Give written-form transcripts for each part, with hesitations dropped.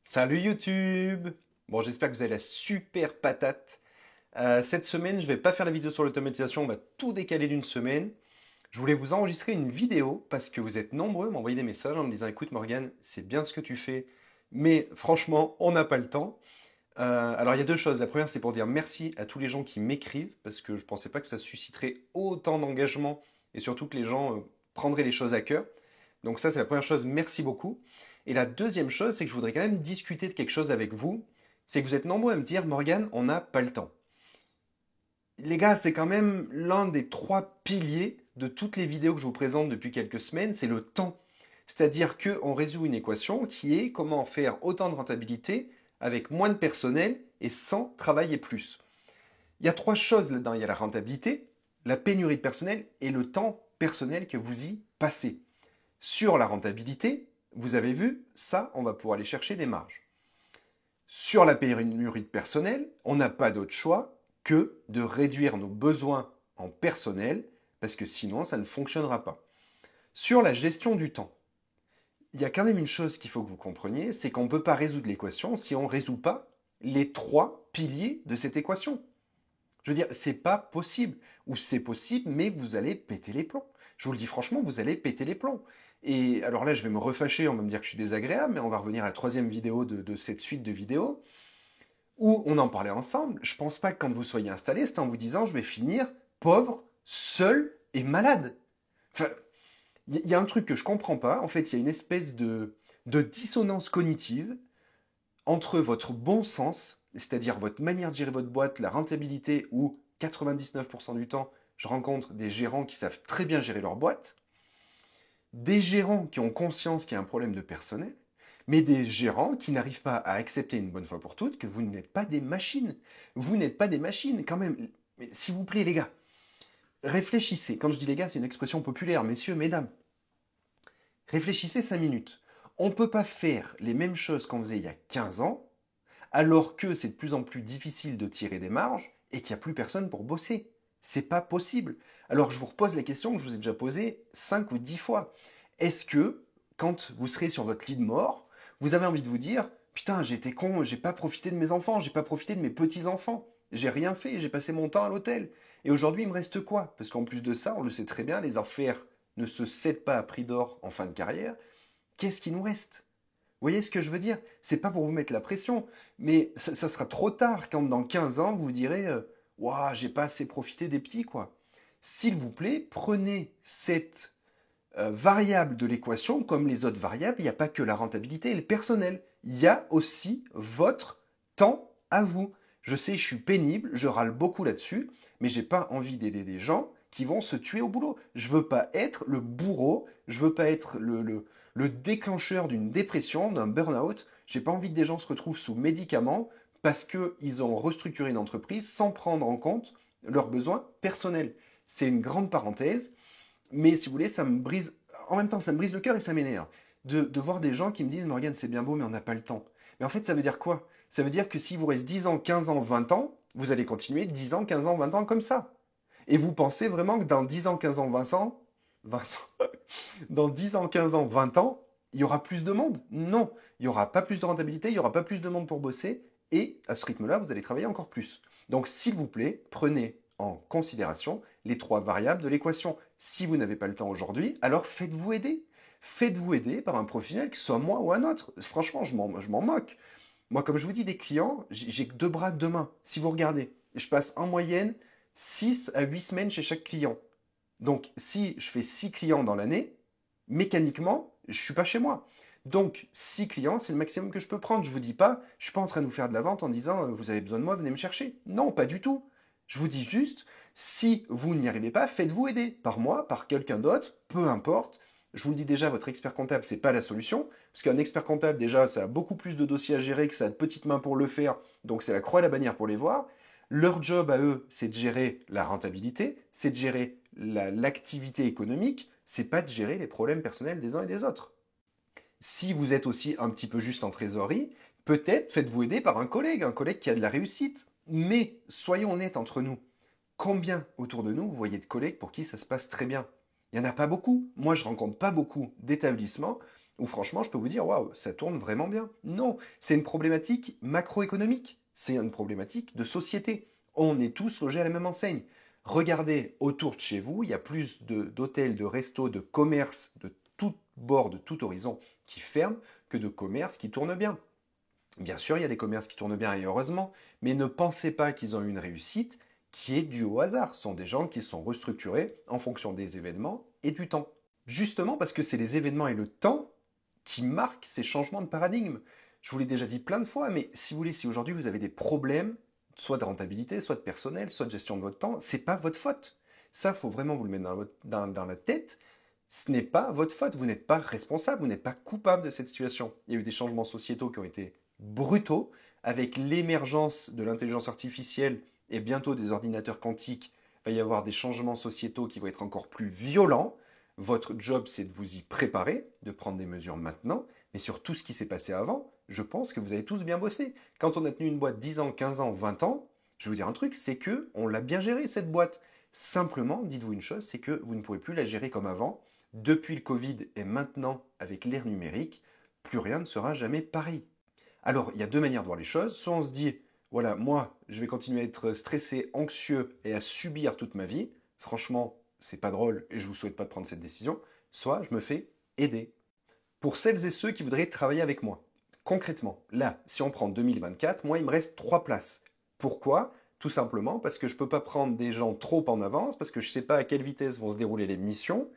Salut YouTube! Bon, j'espère que vous avez la super patate. Cette semaine, je vais pas faire la vidéo sur l'automatisation, on va tout décaler d'une semaine. Je voulais vous enregistrer une vidéo parce que vous êtes nombreux à m'envoyer des messages en me disant écoute Morgane, c'est bien ce que tu fais, mais franchement, on n'a pas le temps. Alors il y a deux choses. La première, c'est pour dire merci à tous les gens qui m'écrivent parce que je pensais pas que ça susciterait autant d'engagement et surtout que les gens prendraient les choses à cœur. Donc ça, c'est la première chose. Merci beaucoup. Et la deuxième chose, c'est que je voudrais quand même discuter de quelque chose avec vous. C'est que vous êtes nombreux à me dire, Morgane, on n'a pas le temps. Les gars, c'est quand même l'un des trois piliers de toutes les vidéos que je vous présente depuis quelques semaines, c'est le temps. C'est-à-dire qu'on résout une équation qui est comment faire autant de rentabilité avec moins de personnel et sans travailler plus. Il y a trois choses là-dedans. Il y a la rentabilité, la pénurie de personnel et le temps personnel que vous y passez. Sur la rentabilité, vous avez vu, ça, on va pouvoir aller chercher des marges. Sur la pénurie de personnel, on n'a pas d'autre choix que de réduire nos besoins en personnel, parce que sinon, ça ne fonctionnera pas. Sur la gestion du temps, il y a quand même une chose qu'il faut que vous compreniez, c'est qu'on ne peut pas résoudre l'équation si on ne résout pas les trois piliers de cette équation. Je veux dire, c'est pas possible. Ou c'est possible, mais vous allez péter les plombs. Je vous le dis franchement, vous allez péter les plombs. Et alors là, je vais me refâcher, on va me dire que je suis désagréable, mais on va revenir à la troisième vidéo de cette suite de vidéos où on en parlait ensemble. Je pense pas que quand vous soyez installé, c'est en vous disant je vais finir pauvre, seul et malade. Enfin, il y a un truc que je comprends pas. En fait, il y a une espèce de dissonance cognitive entre votre bon sens, c'est-à-dire votre manière de gérer votre boîte, la rentabilité, où 99% du temps, je rencontre des gérants qui savent très bien gérer leur boîte, des gérants qui ont conscience qu'il y a un problème de personnel, mais des gérants qui n'arrivent pas à accepter une bonne fois pour toutes que vous n'êtes pas des machines. Vous n'êtes pas des machines, quand même. Mais s'il vous plaît, les gars, réfléchissez. Quand je dis les gars, c'est une expression populaire, messieurs, mesdames. Réfléchissez 5 minutes. On ne peut pas faire les mêmes choses qu'on faisait il y a 15 ans alors que c'est de plus en plus difficile de tirer des marges et qu'il n'y a plus personne pour bosser. C'est pas possible. Alors je vous repose la question que je vous ai déjà posée 5 ou 10 fois. Est-ce que, quand vous serez sur votre lit de mort, vous avez envie de vous dire putain, j'étais con, j'ai pas profité de mes enfants, j'ai pas profité de mes petits-enfants, j'ai rien fait, j'ai passé mon temps à l'hôtel. Et aujourd'hui, il me reste quoi? Parce qu'en plus de ça, on le sait très bien, les affaires ne se cèdent pas à prix d'or en fin de carrière. Qu'est-ce qui nous reste? Vous voyez ce que je veux dire? C'est pas pour vous mettre la pression, mais ça sera trop tard quand dans 15 ans vous vous direz ouah, j'ai pas assez profité des petits, quoi. S'il vous plaît, prenez cette variable de l'équation comme les autres variables. Il n'y a pas que la rentabilité et le personnel. Il y a aussi votre temps à vous. Je sais, je suis pénible, je râle beaucoup là-dessus, mais j'ai pas envie d'aider des gens qui vont se tuer au boulot. Je veux pas être le bourreau, je veux pas être le déclencheur d'une dépression, d'un burn-out. J'ai pas envie que des gens se retrouvent sous médicaments parce qu'ils ont restructuré une entreprise sans prendre en compte leurs besoins personnels. C'est une grande parenthèse, mais si vous voulez, ça me brise, en même temps, ça me brise le cœur et ça m'énerve de voir des gens qui me disent Morgane, c'est bien beau, mais on n'a pas le temps. Mais en fait, ça veut dire quoi? Ça veut dire que s'il vous reste 10 ans, 15 ans, 20 ans, vous allez continuer 10 ans, 15 ans, 20 ans comme ça. Et vous pensez vraiment que dans 10 ans, 15 ans, 20 ans, 20 ans, dans 10 ans, 15 ans, 20 ans, il y aura plus de monde? Non, il n'y aura pas plus de rentabilité, il n'y aura pas plus de monde pour bosser, et à ce rythme-là, vous allez travailler encore plus. Donc, s'il vous plaît, prenez en considération les trois variables de l'équation. Si vous n'avez pas le temps aujourd'hui, alors faites-vous aider. Faites-vous aider par un professionnel, que ce soit moi ou un autre. Franchement, je m'en moque. Moi, comme je vous dis, des clients, j'ai que deux bras, deux mains. Si vous regardez, je passe en moyenne 6 à 8 semaines chez chaque client. Donc, si je fais 6 clients dans l'année, mécaniquement, je ne suis pas chez moi. Donc, 6 clients, c'est le maximum que je peux prendre. Je ne vous dis pas, je ne suis pas en train de vous faire de la vente en disant vous avez besoin de moi, venez me chercher. Non, pas du tout. Je vous dis juste, si vous n'y arrivez pas, faites-vous aider par moi, par quelqu'un d'autre, peu importe. Je vous le dis déjà, votre expert comptable, c'est pas la solution. Parce qu'un expert comptable, déjà, ça a beaucoup plus de dossiers à gérer que ça a de petites mains pour le faire. Donc, c'est la croix et la bannière pour les voir. Leur job à eux, c'est de gérer la rentabilité, c'est de gérer l'activité économique, c'est pas de gérer les problèmes personnels des uns et des autres. Si vous êtes aussi un petit peu juste en trésorerie, peut-être faites-vous aider par un collègue qui a de la réussite. Mais soyons honnêtes entre nous, combien autour de nous vous voyez de collègues pour qui ça se passe très bien? Il n'y en a pas beaucoup. Moi, je rencontre pas beaucoup d'établissements où franchement, je peux vous dire, waouh, ça tourne vraiment bien. Non, c'est une problématique macroéconomique, c'est une problématique de société. On est tous logés à la même enseigne. Regardez autour de chez vous, il y a plus d'hôtels, de restos, de commerces de tout bord, de tout horizon qui ferment que de commerces qui tournent bien. Bien sûr, il y a des commerces qui tournent bien et heureusement, mais ne pensez pas qu'ils ont eu une réussite qui est due au hasard. Ce sont des gens qui se sont restructurés en fonction des événements et du temps. Justement parce que c'est les événements et le temps qui marquent ces changements de paradigme. Je vous l'ai déjà dit plein de fois, mais si vous voulez, si aujourd'hui vous avez des problèmes, soit de rentabilité, soit de personnel, soit de gestion de votre temps, c'est pas votre faute. Ça, faut vraiment vous le mettre dans la tête. Ce n'est pas votre faute. Vous n'êtes pas responsable, vous n'êtes pas coupable de cette situation. Il y a eu des changements sociétaux qui ont été brutaux, avec l'émergence de l'intelligence artificielle et bientôt des ordinateurs quantiques, il va y avoir des changements sociétaux qui vont être encore plus violents. Votre job, c'est de vous y préparer, de prendre des mesures maintenant, mais sur tout ce qui s'est passé avant, je pense que vous avez tous bien bossé. Quand on a tenu une boîte 10 ans, 15 ans, 20 ans, je vais vous dire un truc, c'est que on l'a bien géré cette boîte. Simplement, dites-vous une chose, c'est que vous ne pouvez plus la gérer comme avant. Depuis le Covid et maintenant avec l'ère numérique, plus rien ne sera jamais pareil. Alors, il y a deux manières de voir les choses. Soit on se dit, voilà, moi, je vais continuer à être stressé, anxieux et à subir toute ma vie. Franchement, c'est pas drôle et je vous souhaite pas de prendre cette décision. Soit je me fais aider. Pour celles et ceux qui voudraient travailler avec moi, concrètement, là, si on prend 2024, moi, il me reste 3 places. Pourquoi? Tout simplement parce que je ne peux pas prendre des gens trop en avance, parce que je ne sais pas à quelle vitesse vont se dérouler les missions,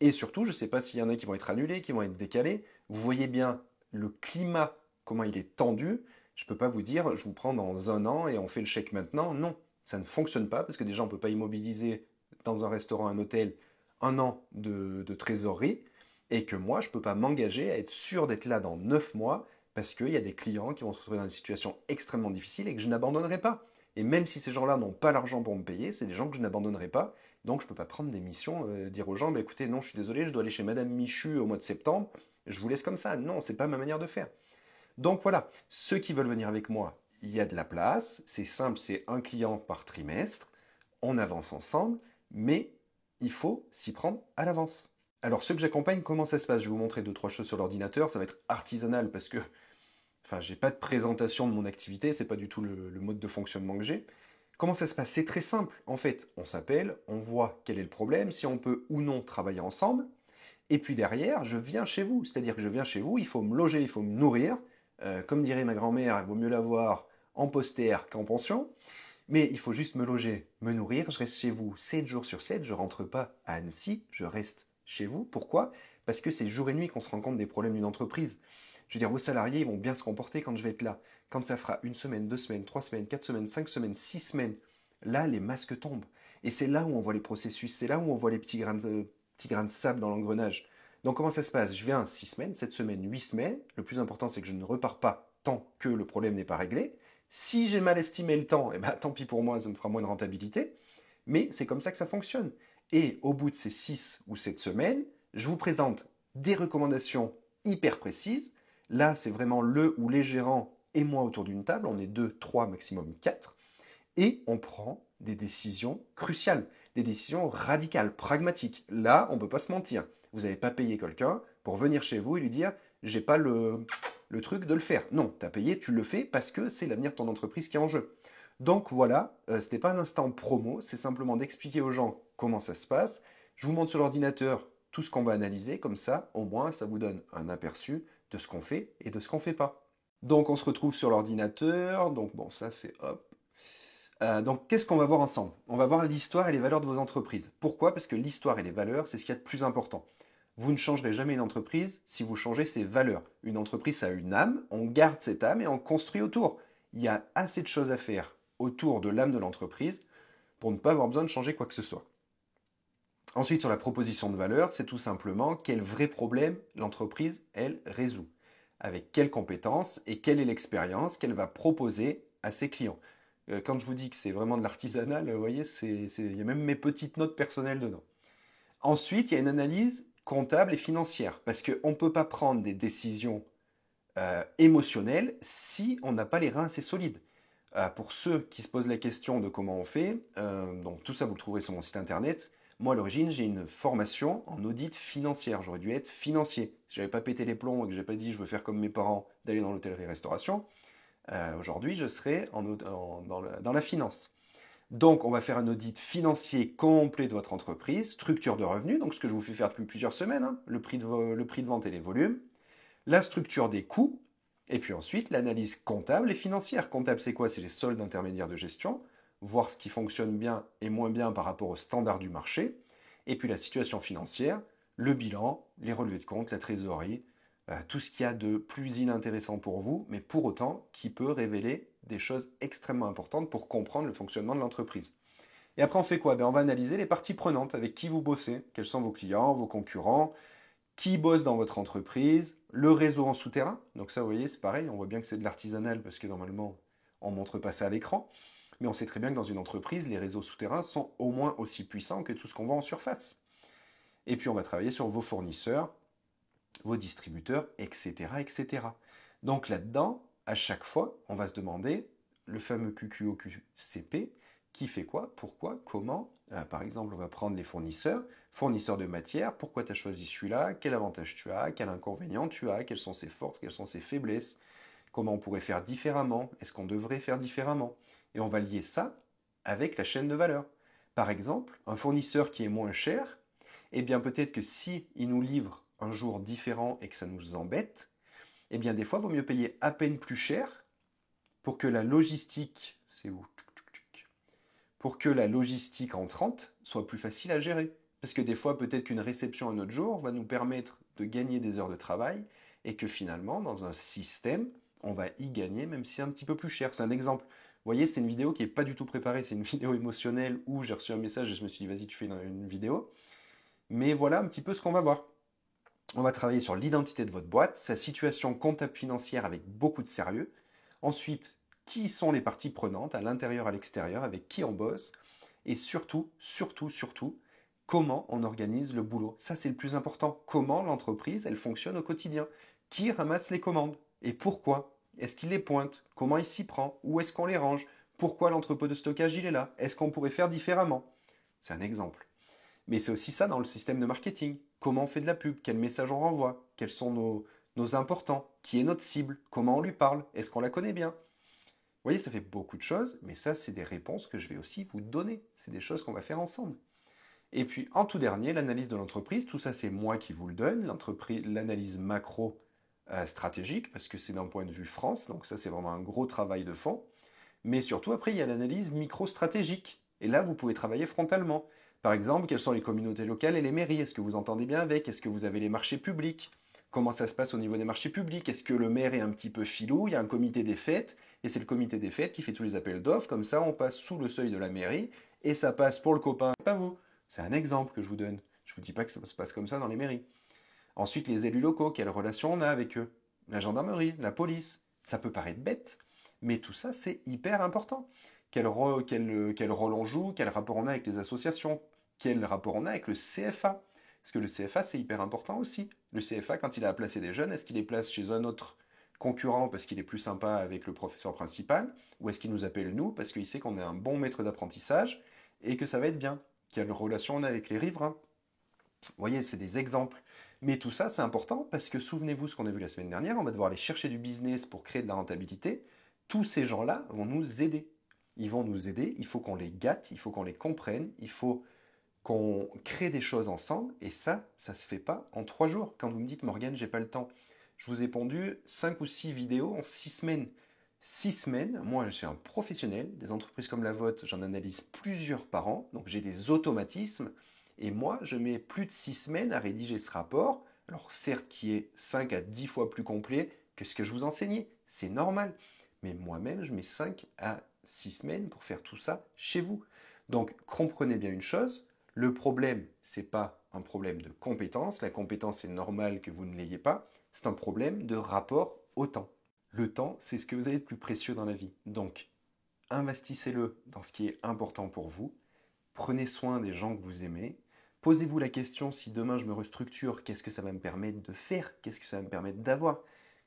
et surtout, je ne sais pas s'il y en a qui vont être annulés, qui vont être décalés. Vous voyez bien le climat, comment il est tendu. Je ne peux pas vous dire, je vous prends dans un an et on fait le chèque maintenant. Non, ça ne fonctionne pas, parce que déjà, on ne peut pas immobiliser dans un restaurant, un hôtel, un an de trésorerie et que moi, je ne peux pas m'engager à être sûr d'être là dans 9 mois parce qu'il y a des clients qui vont se retrouver dans une situation extrêmement difficile et que je n'abandonnerai pas. Et même si ces gens-là n'ont pas l'argent pour me payer, c'est des gens que je n'abandonnerai pas. Donc je ne peux pas prendre des missions, dire aux gens, bah, écoutez, non, je suis désolé, je dois aller chez Madame Michu au mois de septembre, je vous laisse comme ça. Non, c'est pas ma manière de faire. Donc voilà, ceux qui veulent venir avec moi, il y a de la place, c'est simple, c'est un client par trimestre, on avance ensemble, mais il faut s'y prendre à l'avance. Alors ceux que j'accompagne, comment ça se passe? Je vais vous montrer deux, trois choses sur l'ordinateur, ça va être artisanal parce que enfin, j'ai pas de présentation de mon activité, c'est pas du tout le mode de fonctionnement que j'ai. Comment ça se passe? C'est très simple. En fait, on s'appelle, on voit quel est le problème, si on peut ou non travailler ensemble, et puis derrière, je viens chez vous. C'est-à-dire que je viens chez vous, il faut me loger, il faut me nourrir. Comme dirait ma grand-mère, il vaut mieux l'avoir en poster qu'en pension. Mais il faut juste me loger, me nourrir. Je reste chez vous 7 jours sur 7. Je rentre pas à Annecy, je reste chez vous. Pourquoi? Parce que c'est jour et nuit qu'on se rend compte des problèmes d'une entreprise. Je veux dire, vos salariés ils vont bien se comporter quand je vais être là. Quand ça fera une semaine, 2 semaines, 3 semaines, 4 semaines, 5 semaines, 6 semaines, là, les masques tombent. Et c'est là où on voit les processus, c'est là où on voit les petits grains de sable dans l'engrenage. Donc comment ça se passe? Je viens 6 semaines, 7 semaines, 8 semaines. Le plus important, c'est que je ne repars pas tant que le problème n'est pas réglé. Si j'ai mal estimé le temps, eh ben, tant pis pour moi, ça me fera moins de rentabilité. Mais c'est comme ça que ça fonctionne. Et au bout de ces 6 ou 7 semaines, je vous présente des recommandations hyper précises. Là, c'est vraiment le ou les gérants et moi autour d'une table. On est deux, trois, maximum quatre. Et on prend des décisions cruciales, des décisions radicales, pragmatiques. Là, on ne peut pas se mentir. Vous n'avez pas payé quelqu'un pour venir chez vous et lui dire j'ai pas le truc de le faire. Non, tu as payé, tu le fais parce que c'est l'avenir de ton entreprise qui est en jeu. Donc voilà, ce n'était pas un instant promo, c'est simplement d'expliquer aux gens comment ça se passe. Je vous montre sur l'ordinateur tout ce qu'on va analyser, comme ça, au moins, ça vous donne un aperçu de ce qu'on fait et de ce qu'on ne fait pas. Donc on se retrouve sur l'ordinateur, donc bon, ça c'est hop. Donc qu'est-ce qu'on va voir ensemble? On va voir l'histoire et les valeurs de vos entreprises. Pourquoi? Parce que l'histoire et les valeurs, c'est ce qu'il y a de plus important. Vous ne changerez jamais une entreprise si vous changez ses valeurs. Une entreprise a une âme, on garde cette âme et on construit autour. Il y a assez de choses à faire autour de l'âme de l'entreprise pour ne pas avoir besoin de changer quoi que ce soit. Ensuite, sur la proposition de valeur, c'est tout simplement quel vrai problème l'entreprise, elle, résout. Avec quelles compétences et quelle est l'expérience qu'elle va proposer à ses clients. Quand je vous dis que c'est vraiment de l'artisanal, vous voyez, il y a même mes petites notes personnelles dedans. Ensuite, il y a une analyse comptable et financière, parce qu'on ne peut pas prendre des décisions émotionnelles si on n'a pas les reins assez solides. Pour ceux qui se posent la question de comment on fait, donc tout ça vous le trouverez sur mon site internet. Moi, à l'origine, j'ai une formation en audit financière. J'aurais dû être financier. Si j'avais pas pété les plombs et que j'ai pas dit je veux faire comme mes parents, d'aller dans l'hôtellerie-restauration, aujourd'hui, je serais dans la finance. Donc, on va faire un audit financier complet de votre entreprise, structure de revenus, donc ce que je vous fais faire depuis plusieurs semaines, hein, le prix de vente et les volumes, la structure des coûts, et puis ensuite l'analyse comptable et financière. Comptable, c'est quoi? C'est les soldes intermédiaires de gestion, voir ce qui fonctionne bien et moins bien par rapport aux standards du marché, et puis la situation financière, le bilan, les relevés de compte, la trésorerie, tout ce qu'il y a de plus inintéressant pour vous, mais pour autant qui peut révéler des choses extrêmement importantes pour comprendre le fonctionnement de l'entreprise. Et après, on fait quoi? On va analyser les parties prenantes, avec qui vous bossez, quels sont vos clients, vos concurrents, qui bosse dans votre entreprise, le réseau en souterrain. Donc ça, vous voyez, c'est pareil, on voit bien que c'est de l'artisanal parce que normalement, on ne montre pas ça à l'écran. Mais on sait très bien que dans une entreprise, les réseaux souterrains sont au moins aussi puissants que tout ce qu'on voit en surface. Et puis, on va travailler sur vos fournisseurs, vos distributeurs, etc., etc. Donc là-dedans, à chaque fois, on va se demander le fameux QQOQCP, qui fait quoi, pourquoi, comment. Par exemple, on va prendre les fournisseurs, fournisseurs de matière, pourquoi tu as choisi celui-là, quel avantage tu as, quel inconvénient tu as, quelles sont ses forces, quelles sont ses faiblesses, comment on pourrait faire différemment, est-ce qu'on devrait faire différemment. Et on va lier ça avec la chaîne de valeur. Par exemple, un fournisseur qui est moins cher, eh bien peut-être que si il nous livre un jour différent et que ça nous embête, eh bien des fois, il vaut mieux payer à peine plus cher pour que la logistique, c'est où? Pour que la logistique entrante soit plus facile à gérer. Parce que des fois, peut-être qu'une réception un autre jour va nous permettre de gagner des heures de travail et que finalement, dans un système, on va y gagner même si c'est un petit peu plus cher. C'est un exemple. Vous voyez, c'est une vidéo qui n'est pas du tout préparée, c'est une vidéo émotionnelle où j'ai reçu un message et je me suis dit, vas-y, tu fais une vidéo. Mais voilà un petit peu ce qu'on va voir. On va travailler sur l'identité de votre boîte, sa situation comptable financière avec beaucoup de sérieux. Ensuite, qui sont les parties prenantes à l'intérieur, à l'extérieur, avec qui on bosse. Et surtout, surtout, surtout, comment on organise le boulot. Ça, c'est le plus important. Comment l'entreprise, elle fonctionne au quotidien. Qui ramasse les commandes et pourquoi? Est-ce qu'il les pointe? Comment il s'y prend? Où est-ce qu'on les range? Pourquoi l'entrepôt de stockage, il est là? Est-ce qu'on pourrait faire différemment? C'est un exemple. Mais c'est aussi ça dans le système de marketing. Comment on fait de la pub? Quel message on renvoie? Quels sont nos importants? Qui est notre cible? Comment on lui parle? Est-ce qu'on la connaît bien? Vous voyez, ça fait beaucoup de choses, mais ça, c'est des réponses que je vais aussi vous donner. C'est des choses qu'on va faire ensemble. Et puis, en tout dernier, l'analyse de l'entreprise. Tout ça, c'est moi qui vous le donne. L'analyse macro stratégique, parce que c'est d'un point de vue France. Donc ça, c'est vraiment un gros travail de fond. Mais surtout, après, il y a l'analyse micro-stratégique. Et là, vous pouvez travailler frontalement. Par exemple, quelles sont les communautés locales et les mairies? Est-ce que vous entendez bien avec? Est-ce que vous avez les marchés publics? Comment ça se passe au niveau des marchés publics? Est-ce que le maire est un petit peu filou? Il y a un comité des fêtes, et c'est le comité des fêtes qui fait tous les appels d'offres. Comme ça, on passe sous le seuil de la mairie, et ça passe pour le copain, pas vous. C'est un exemple que je vous donne. Je ne vous dis pas que ça se passe comme ça dans les mairies. Ensuite, les élus locaux, quelle relation on a avec eux? La gendarmerie, la police. Ça peut paraître bête, mais tout ça, c'est hyper important. Quel rôle on joue, quel rapport on a avec les associations, quel rapport on a avec le CFA. Parce que le CFA, c'est hyper important aussi. Le CFA, quand il a à placer des jeunes, est-ce qu'il les place chez un autre concurrent parce qu'il est plus sympa avec le professeur principal, ou est-ce qu'il nous appelle nous parce qu'il sait qu'on est un bon maître d'apprentissage et que ça va être bien? Quelle relation on a avec les riverains? Vous voyez, c'est des exemples. Mais tout ça, c'est important parce que souvenez-vous ce qu'on a vu la semaine dernière, on va devoir aller chercher du business pour créer de la rentabilité. Tous ces gens-là vont nous aider. Ils vont nous aider, il faut qu'on les gâte, il faut qu'on les comprenne, il faut qu'on crée des choses ensemble. Et ça se fait pas en 3 jours. Quand vous me dites, Morgane, j'ai pas le temps, je vous ai pondu 5 ou 6 vidéos en 6 semaines. 6 semaines, moi je suis un professionnel, des entreprises comme la vôtre, j'en analyse plusieurs par an, donc j'ai des automatismes. Et moi, je mets plus de 6 semaines à rédiger ce rapport, alors certes qui est 5 à 10 fois plus complet que ce que je vous enseignais, c'est normal. Mais moi-même, je mets 5 à 6 semaines pour faire tout ça chez vous. Donc comprenez bien une chose, le problème, ce n'est pas un problème de compétence, la compétence c'est normal que vous ne l'ayez pas, c'est un problème de rapport au temps. Le temps, c'est ce que vous avez de plus précieux dans la vie. Donc, investissez-le dans ce qui est important pour vous. Prenez soin des gens que vous aimez. Posez-vous la question, si demain je me restructure, qu'est-ce que ça va me permettre de faire? Qu'est-ce que ça va me permettre d'avoir?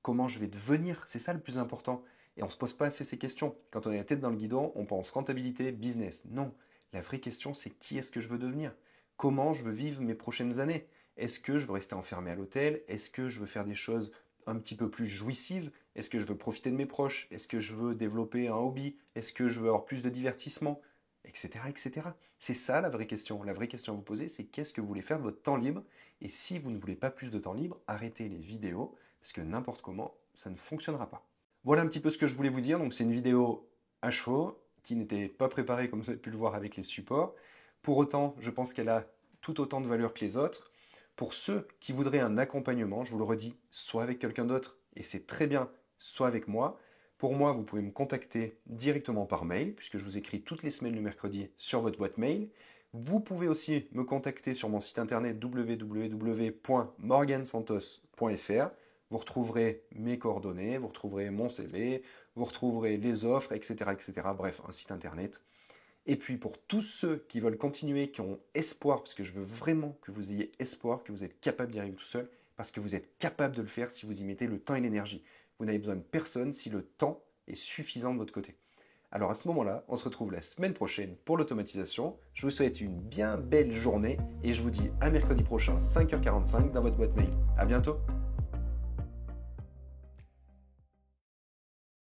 Comment je vais devenir? C'est ça le plus important. Et on ne se pose pas assez ces questions. Quand on est la tête dans le guidon, on pense rentabilité, business. Non, la vraie question, c'est qui est-ce que je veux devenir? comment je veux vivre mes prochaines années. Est-ce que je veux rester enfermé à l'hôtel? Est-ce que je veux faire des choses un petit peu plus jouissives? Est-ce que je veux profiter de mes proches? Est-ce que je veux développer un hobby? Est-ce que je veux avoir plus de divertissement? Etc. etc. C'est ça la vraie question. La vraie question à vous poser, c'est qu'est-ce que vous voulez faire de votre temps libre? Et si vous ne voulez pas plus de temps libre, arrêtez les vidéos, parce que n'importe comment, ça ne fonctionnera pas. Voilà un petit peu ce que je voulais vous dire. Donc c'est une vidéo à chaud, qui n'était pas préparée comme vous avez pu le voir avec les supports. Pour autant, je pense qu'elle a tout autant de valeur que les autres. Pour ceux qui voudraient un accompagnement, je vous le redis, soit avec quelqu'un d'autre, et c'est très bien, soit avec moi. Pour moi, vous pouvez me contacter directement par mail, puisque je vous écris toutes les semaines le mercredi sur votre boîte mail. Vous pouvez aussi me contacter sur mon site internet www.morgansantos.fr. Vous retrouverez mes coordonnées, vous retrouverez mon CV, vous retrouverez les offres, etc., etc. Bref, un site internet. Et puis pour tous ceux qui veulent continuer, qui ont espoir, parce que je veux vraiment que vous ayez espoir, que vous êtes capable d'y arriver tout seul, parce que vous êtes capable de le faire si vous y mettez le temps et l'énergie. Vous n'avez besoin de personne si le temps est suffisant de votre côté. Alors à ce moment-là, on se retrouve la semaine prochaine pour l'automatisation. Je vous souhaite une bien belle journée et je vous dis à mercredi prochain 5h45 dans votre boîte mail. À bientôt.